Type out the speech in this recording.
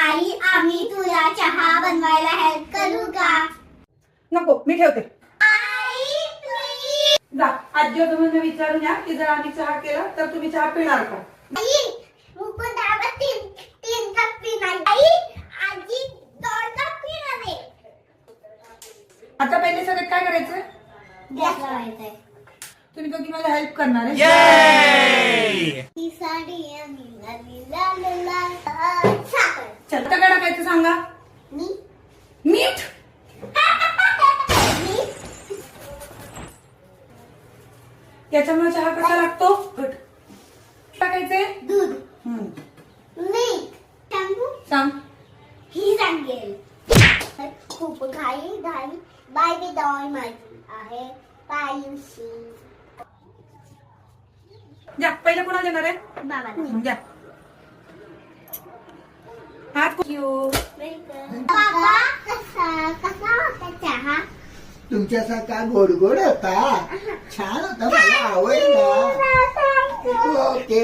आई आम्ही तुला चहा बनवायला हेल्प करू का? नको, मी ठेवते. आई प्लीज. जा आजी आजोबांना विचारून या की जर आम्ही चहा केला तर तुम्ही चहा पिणार का? आई मुकुंद दादा तीन कप पिणार. आई आजी 2 कप पिणार आहे. आता पहिले सगळ्यात काय करायचं? गॅस लावायचा. तुम्ही दोघी मला हेल्प करणार आहे. ती साडी आणि लाल साखर. चल आता काय टाकायचं सांगा? मीठ. याच्यामुळे चहा कसा लागतो? घट. टाकायचे दूध, मीठ, शॅम्पू. सांग. ही सांगेल. खूप घाई बाय बी डॉल माझी आहे पायुशी. द्या पहिलं कोणाला देणार आहे? बाबा. द्या. हात क्यू. बाबा कसा होता चहा? तुमच्यासारखा गोड गोड होता. छान होता, मला आवडला. ओके.